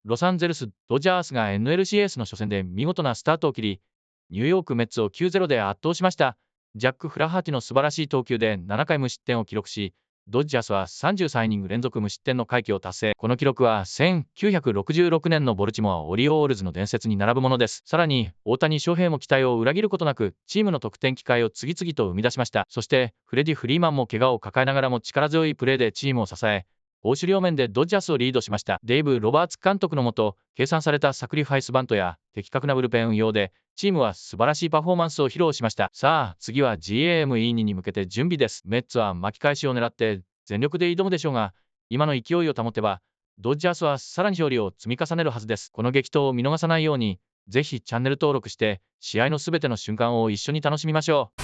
ロサンゼルス・ドジャースが NLCS の初戦で見事なスタートを切り、ニューヨーク・メッツを 9-0 で圧倒しました。ジャック・フラハーティの素晴らしい投球で7回無失点を記録し、ドジャースは33イニング連続無失点の快挙を達成。この記録は1966年のボルチモア・オリオールズの伝説に並ぶものです。さらに、大谷翔平も期待を裏切ることなく、チームの得点機会を次々と生み出しました。そして、フレディ・フリーマンも怪我を抱えながらも力強いプレーでチームを支え、攻守両面でドジャースをリードしました。デイブ・ロバーツ監督のもと、計算されたサクリファイスバントや的確なブルペン運用で、チームは素晴らしいパフォーマンスを披露しました。さあ、次は GAME2 に向けて準備です。メッツは巻き返しを狙って全力で挑むでしょうが、今の勢いを保てば、ドジャースはさらに勝利を積み重ねるはずです。この激闘を見逃さないように、ぜひチャンネル登録して、試合のすべての瞬間を一緒に楽しみましょう。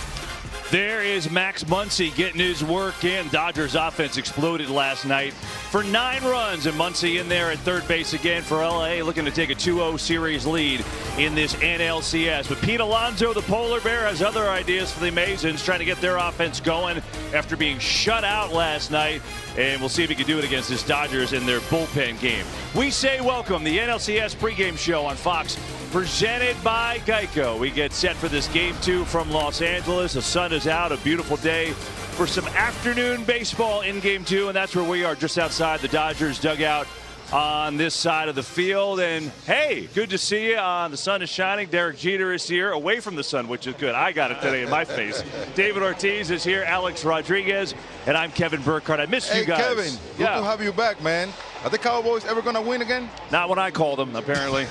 There is Max Muncy getting his work in. Dodgers offense exploded last night for 9 runs, and Muncy in there at third base again for LA, looking to take a 2-0 series lead in this NLCS. But Pete Alonso, the polar bear, has other ideas for the Amazons, trying to get their offense going after being shut out last night. And we'll see if he can do it against this Dodgers in their bullpen game. We say welcome, the NLCS pregame show on Fox, presented by Geico. We get set for this Game 2 from Los Angeles. The sun is out, a beautiful day for some afternoon baseball in Game 2, and that's where we are, just outside the Dodgers dugout on this side of the field. And hey, good to see you. The sun is shining. Derek Jeter is here, away from the sun, which is good. I got it today in my face. David Ortiz is here, Alex Rodriguez, and I'm Kevin Burkhardt. I missed you guys. Hey, Kevin, good to have you back, man. Are the Cowboys ever going to win again? Not when I call them, apparently.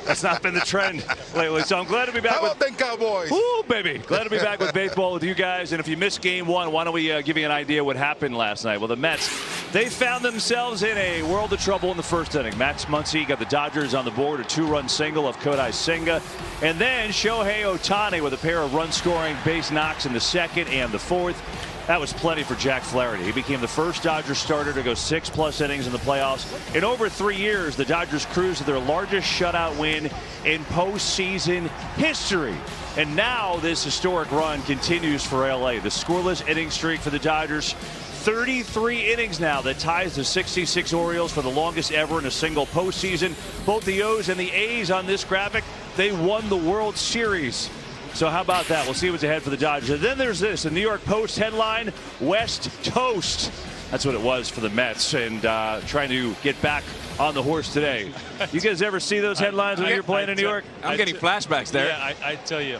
That's not been the trend lately. So I'm glad to be back. How about them Cowboys? Ooh, baby. Glad to be back with baseball with you guys. And if you missed Game 1, why don't we give you an idea what happened last night? Well, the Mets, they found themselves in a world of trouble in the first inning. Max Muncy got the Dodgers on the board, a 2-run single of Kodai Senga. And then Shohei Ohtani with a pair of run-scoring base knocks in the second and the fourth. That was plenty for Jack Flaherty. He became the first Dodgers starter to go 6+ innings in the playoffs. In over 3 years, the Dodgers cruised to their largest shutout win in postseason history. And now this historic run continues for LA. The scoreless inning streak for the Dodgers, 33 innings now, that ties the 66 Orioles for the longest ever in a single postseason. Both the O's and the A's on this graphic, they won the World Series. So how about that? We'll see what's ahead for the Dodgers. And then there's this, the New York Post headline, West Toast. That's what it was for the Mets, and trying to get back on the horse today. You guys ever see those headlines when you're playing in New York? I'm getting flashbacks there. Yeah, I tell you,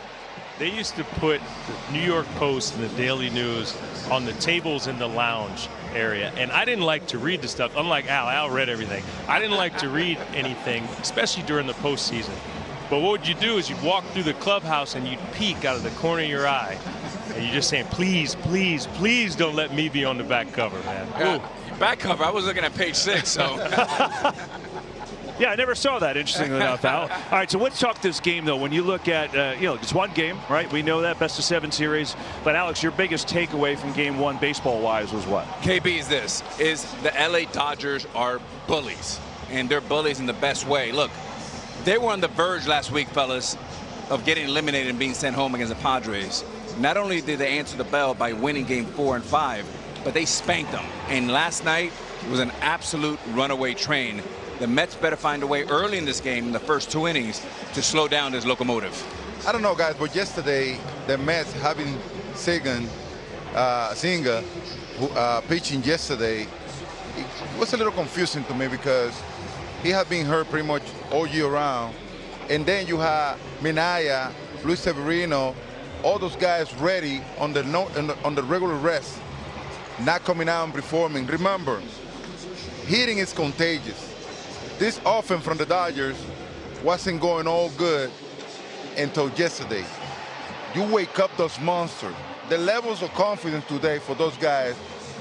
they used to put the New York Post and the Daily News on the tables in the lounge area, and I didn't like to read the stuff. Unlike Al read everything. I didn't like to read anything, especially during the postseason. But what would you do is you'd walk through the clubhouse and you'd peek out of the corner of your eye. And you're just saying, please, please, please don't let me be on the back cover, man. Back cover, I was looking at page 6, so. Yeah, I never saw that, interestingly enough, Al. All right, so let's talk this game, though. When you look at, it's one game, right? We know that, best-of-7 series. But, Alex, your biggest takeaway from Game 1, baseball-wise, was what? KB is this, is the LA Dodgers are bullies. And they're bullies in the best way. Look, they were on the verge last week, fellas, of getting eliminated and being sent home against the Padres. Not only did they answer the bell by winning Game 4 and 5, but they spanked them. And last night was an absolute runaway train. The Mets better find a way early in this game, in the first 2 innings, to slow down this locomotive. I don't know, guys, but yesterday, the Mets having Senga pitching yesterday, it was a little confusing to me because he had been hurt pretty much all year round. And then you have Minaya, Luis Severino, all those guys ready on the regular rest, not coming out and performing. Remember, hitting is contagious. This offense from the Dodgers wasn't going all good until yesterday. You wake up those monsters. The levels of confidence today for those guys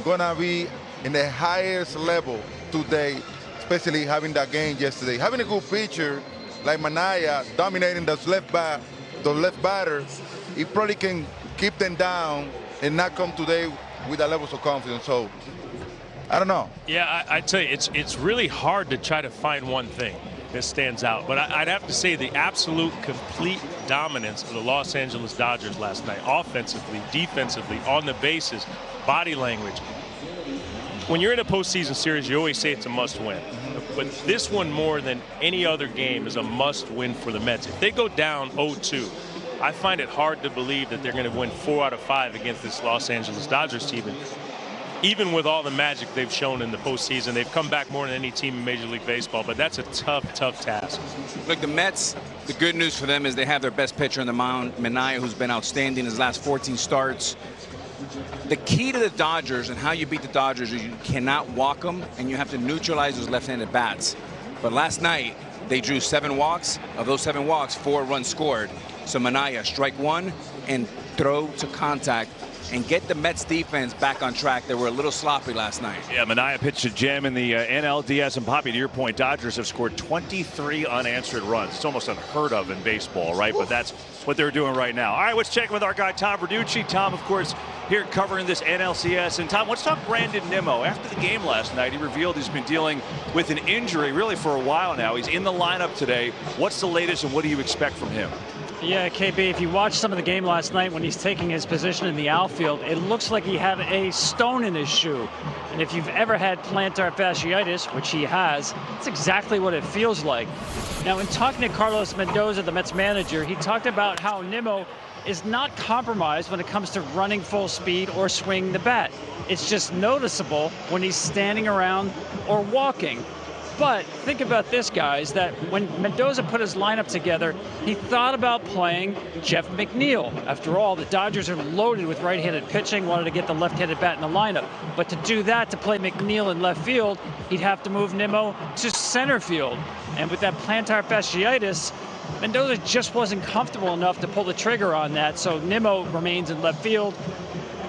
gonna be in the highest level today, especially having that game yesterday. Having a good pitcher like Minaya dominating those left batters, he probably can keep them down and not come today with the levels of confidence. So, I don't know. Yeah, I tell you, it's really hard to try to find one thing that stands out. But I'd have to say the absolute complete dominance of the Los Angeles Dodgers last night, offensively, defensively, on the bases, body language. When you're in a postseason series, you always say it's a must-win. but this one more than any other game is a must-win for the Mets. If they go down 0-2, I find it hard to believe that they're going to win 4 out of 5 against this Los Angeles Dodgers team. Even with all the magic they've shown in the postseason, they've come back more than any team in Major League Baseball, but that's a tough, tough task. Look, the Mets, the good news for them is they have their best pitcher on the mound, Minaya, who's been outstanding in his last 14 starts. The key to the Dodgers and how you beat the Dodgers is you cannot walk them, and you have to neutralize those left-handed bats. But last night, they drew 7 walks. Of those 7 walks, 4 runs scored. So Minaya, strike 1 and throw to contact and get the Mets defense back on track. They were a little sloppy last night. Yeah, Minaya pitched a gem in the NLDS, and Poppy, to your point, Dodgers have scored 23 unanswered runs. It's almost unheard of in baseball, right? But that's what they're doing right now. All right, let's check with our guy Tom Verducci. Tom, of course, here covering this NLCS. And Tom, let's talk Brandon Nimmo. After the game last night, he revealed he's been dealing with an injury really for a while now. He's in the lineup today. What's the latest, and what do you expect from him? Yeah, KB, if you watched some of the game last night when he's taking his position in the outfield, it looks like he had a stone in his shoe. And if you've ever had plantar fasciitis, which he has, that's exactly what it feels like. Now, in talking to Carlos Mendoza, the Mets manager, he talked about how Nimmo is not compromised when it comes to running full speed or swinging the bat. It's just noticeable when he's standing around or walking. But think about this, guys, that when Mendoza put his lineup together, he thought about playing Jeff McNeil. After all, the Dodgers are loaded with right-handed pitching, wanted to get the left-handed bat in the lineup. But to do that, to play McNeil in left field, he'd have to move Nimmo to center field. And with that plantar fasciitis, Mendoza just wasn't comfortable enough to pull the trigger on that, so Nimmo remains in left field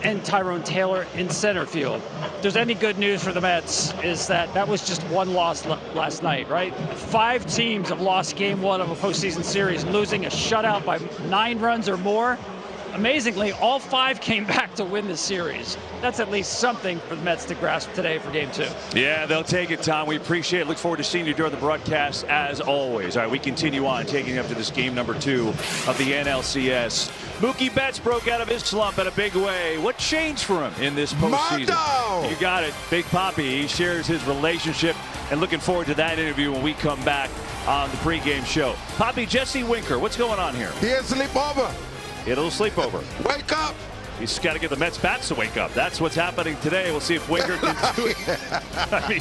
and Tyrone Taylor in center field. If there's any good news for the Mets is that was just one loss last night, right? 5 teams have lost game 1 of a postseason series, losing a shutout by 9 runs or more. Amazingly, all 5 came back to win the series. That's at least something for the Mets to grasp today for game 2. Yeah, they'll take it, Tom. We appreciate it. Look forward to seeing you during the broadcast as always. All right, we continue on, taking you up to this game number 2 of the NLCS. Mookie Betts broke out of his slump in a big way. What changed for him in this postseason? You got it. Big Poppy. He shares his relationship, and looking forward to that interview when we come back on the pregame show. Poppy, Jesse Winker, what's going on here? He has sleepover. He had a little sleepover. Wake up. He's got to get the Mets bats to wake up. That's what's happening today. We'll see if Winker can do it. I mean,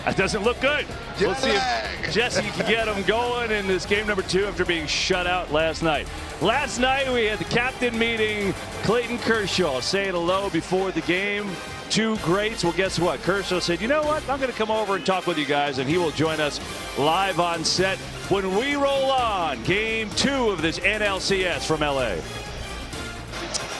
that doesn't look good. We'll see if Jesse can get him going in this game number 2 after being shut out last night. Last night we had the captain meeting. Clayton Kershaw saying hello before the game. 2 greats. Well, guess what? Kershaw said, you know what? I'm going to come over and talk with you guys, and he will join us live on set when we roll on game 2 of this NLCS from LA.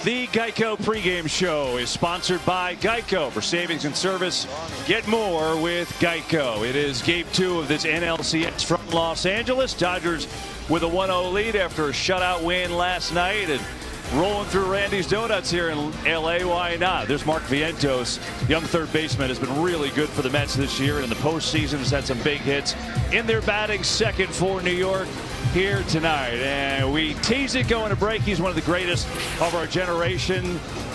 The Geico pregame show is sponsored by Geico. For savings and service, get more with Geico. It is game 2 of this NLCS from Los Angeles. Dodgers with a 1-0 lead after a shutout win last night, and rolling through Randy's Donuts here in LA. Why not? There's Mark Vientos, young third baseman, has been really good for the Mets this year, and in the postseason has had some big hits in their batting second for New York here tonight. And we tease it going to break. He's one of the greatest of our generation.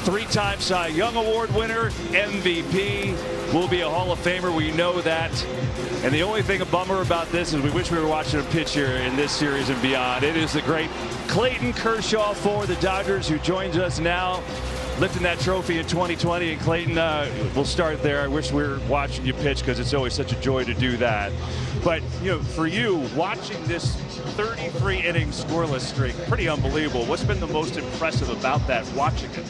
3-time Cy Young Award winner, MVP, will be a Hall of Famer. We know that. And the only thing a bummer about this is we wish we were watching a pitch here in this series and beyond. It is the great Clayton Kershaw for the Dodgers, who joins us now, lifting that trophy in 2020. And Clayton, we'll start there. I wish we were watching you pitch, because it's always such a joy to do that. But, you know, for you, watching this 33-inning scoreless streak, pretty unbelievable. What's been the most impressive about that, watching it?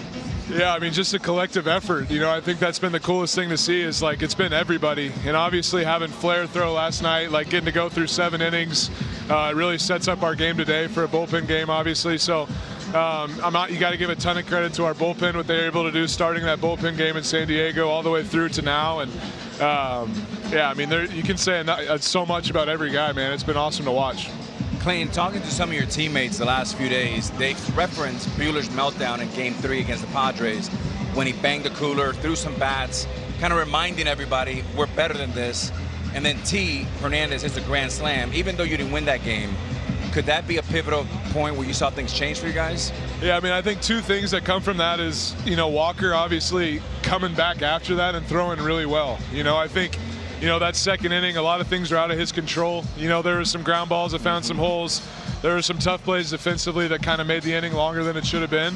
Yeah, I mean, just a collective effort. You know, I think that's been the coolest thing to see, is like it's been everybody. And obviously having Flair throw last night, like getting to go through 7 innings, it really sets up our game today for a bullpen game, obviously. So you got to give a ton of credit to our bullpen, what they were able to do starting that bullpen game in San Diego all the way through to now. And yeah, I mean, you can say so much about every guy, man. It's been awesome to watch. Clayton, talking to some of your teammates the last few days, they referenced Buehler's meltdown in Game 3 against the Padres when he banged the cooler, threw some bats, kind of reminding everybody we're better than this. And then Hernandez hits a grand slam. Even though you didn't win that game, could that be a pivotal point where you saw things change for you guys? Yeah, I mean, I think 2 things that come from that is, you know, Walker obviously coming back after that and throwing really well. You know, I think you know, that second inning, a lot of things are out of his control. You know, there were some ground balls that found some holes. There were some tough plays defensively that kind of made the inning longer than it should have been.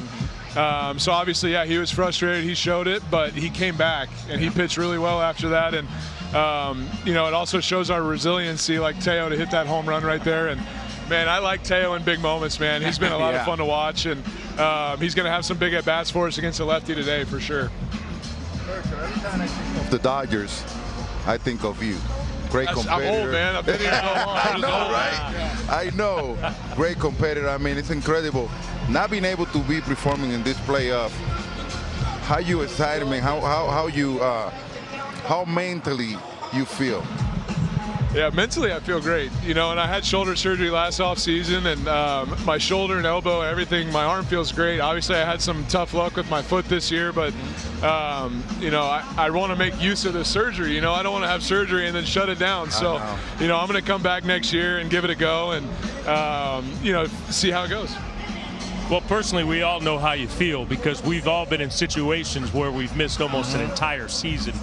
So obviously, yeah, he was frustrated. He showed it, but he came back and he pitched really well after that. And you know, it also shows our resiliency, like Teo to hit that home run right there. And man, I like Teo in big moments, man. He's been a lot of fun to watch, and he's going to have some big at bats for us against the lefty today for sure. Of the Dodgers, I think of you. Great competitor. I'm old, man. I've been here so long. I know, right? I know. Great competitor. I mean, it's incredible. Not being able to be performing in this playoff. How you excited, man? How mentally you feel? Yeah, mentally I feel great. You know, and I had shoulder surgery last off season, and my shoulder and elbow, everything, my arm feels great. Obviously, I had some tough luck with my foot this year, but you know, I want to make use of the surgery. You know, I don't want to have surgery and then shut it down. So, you know, I'm going to come back next year and give it a go, and you know, see how it goes. Well, personally, we all know how you feel because we've all been in situations where we've missed almost an entire season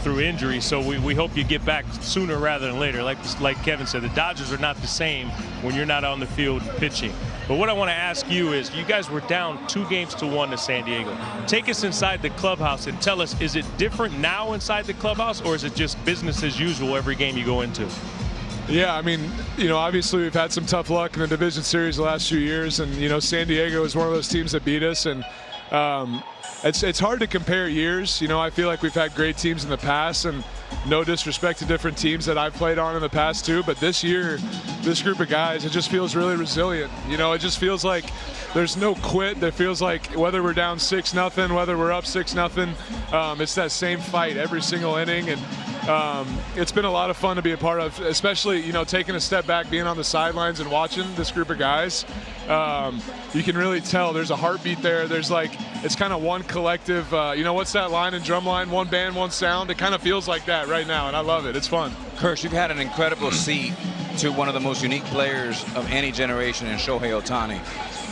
through injury. So we hope you get back sooner rather than later. Like Kevin said, the Dodgers are not the same when you're not on the field pitching. But what I want to ask you is, you guys were down 2-1 to San Diego. Take us inside the clubhouse and tell us, is it different now inside the clubhouse, or is it just business as usual every game you go into? Yeah, I mean, you know, obviously we've had some tough luck in the division series the last few years, and you know, San Diego is one of those teams that beat us, and it's hard to compare years. You know, I feel like we've had great teams in the past, and no disrespect to different teams that I've played on in the past too, but this year, this group of guys, it just feels really resilient. You know, it just feels like there's no quit. It feels like whether we're down 6-0, whether we're up 6-0, it's that same fight every single inning, and it's been a lot of fun to be a part of, especially, you know, taking a step back, being on the sidelines and watching this group of guys. You can really tell there's a heartbeat there. There's like, it's kind of one collective, you know, what's that line in Drumline? One band, one sound. It kind of feels like that right now, and I love it. It's fun. Kirsch, you've had an incredible seat to one of the most unique players of any generation in Shohei Ohtani.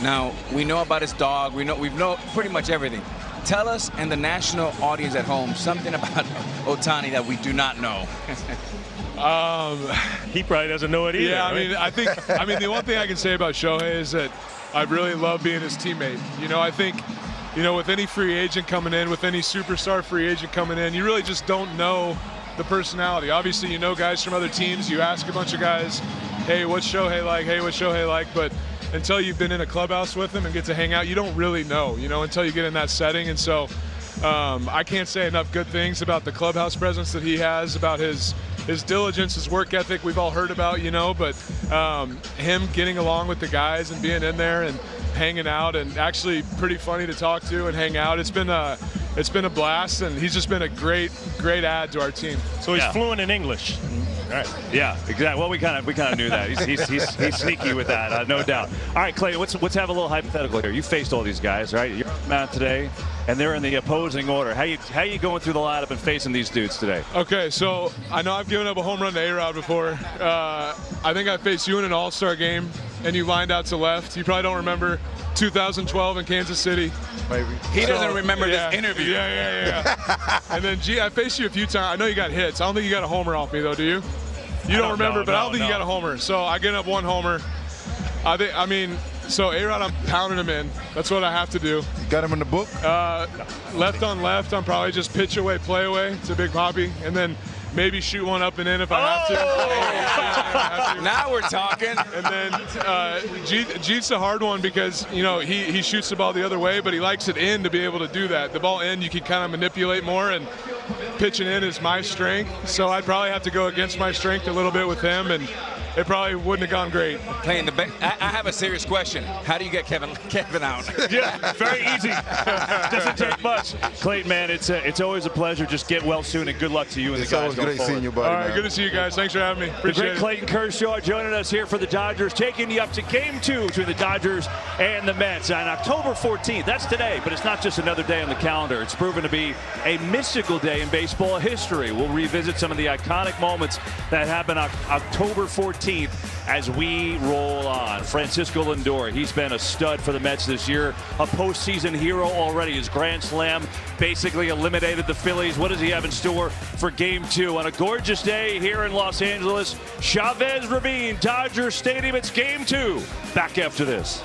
Now, we know about his dog. We know pretty much everything. Tell us and the national audience at home something about Ohtani that we do not know. He probably doesn't know it either. Yeah, right? I mean, the one thing I can say about Shohei is that I really love being his teammate. You know, I think, you know, with any free agent coming in, with any superstar free agent coming in, you really just don't know the personality. Obviously, you know guys from other teams. You ask a bunch of guys, hey, what's Shohei like? Hey, what's Shohei like? But until you've been in a clubhouse with him and get to hang out, you don't really know, you know, until you get in that setting. And so I can't say enough good things about the clubhouse presence that he has, about his diligence, his work ethic we've all heard about, you know, but him getting along with the guys and being in there and hanging out, and actually pretty funny to talk to and hang out. It's been a blast, and he's just been a great add to our team. So he's fluent in English. Right. Yeah, exactly. Well, we kind of knew that. He's sneaky with that, no doubt. All right, Clayton, let's have a little hypothetical here. You faced all these guys, right? You're out today, and they're in the opposing order. How you going through the lineup and facing these dudes today? Okay, so I know I've given up a home run to A-Rod before. I think I faced you in an All-Star game, and you lined out to left. You probably don't remember 2012 in Kansas City. Maybe. He doesn't remember this interview. Yeah. And then, I faced you a few times. I know you got hits. I don't think you got a homer off me, though, do you? You don't remember, but I don't think you got a homer. So I get up one homer. I mean, so A-Rod, I'm pounding him in. That's what I have to do. You got him in the book? Left on left, I'm probably just pitch away, play away to Big Papi, and then maybe shoot one up and in if I have to. Now we're talking. And then Jeet's a hard one because, you know, he shoots the ball the other way, but he likes it in to be able to do that. The ball in, you can kind of manipulate more, and pitching in is my strength. So I'd probably have to go against my strength a little bit with him, and it probably wouldn't have gone great. Playing the I have a serious question. How do you get Kevin out? Yeah, very easy. Doesn't take much. Clayton, man, it's always a pleasure. Just get well soon, and good luck to you and the guys going great forward. seeing you, buddy. All right, man. good to see you guys. Thanks for having me. The Appreciate great it. Clayton Kershaw joining us here for the Dodgers, taking you up to Game 2 between the Dodgers and the Mets on October 14th. That's today, but it's not just another day on the calendar. It's proven to be a mystical day in baseball history. We'll revisit some of the iconic moments that happened on October 14th. 15th as we roll on. Francisco Lindor, he's been a stud for the Mets this year, a postseason hero already. His grand slam basically eliminated the Phillies. What does he have in store for Game 2? On a gorgeous day here in Los Angeles, Chavez Ravine, Dodger Stadium. It's Game 2. Back after this.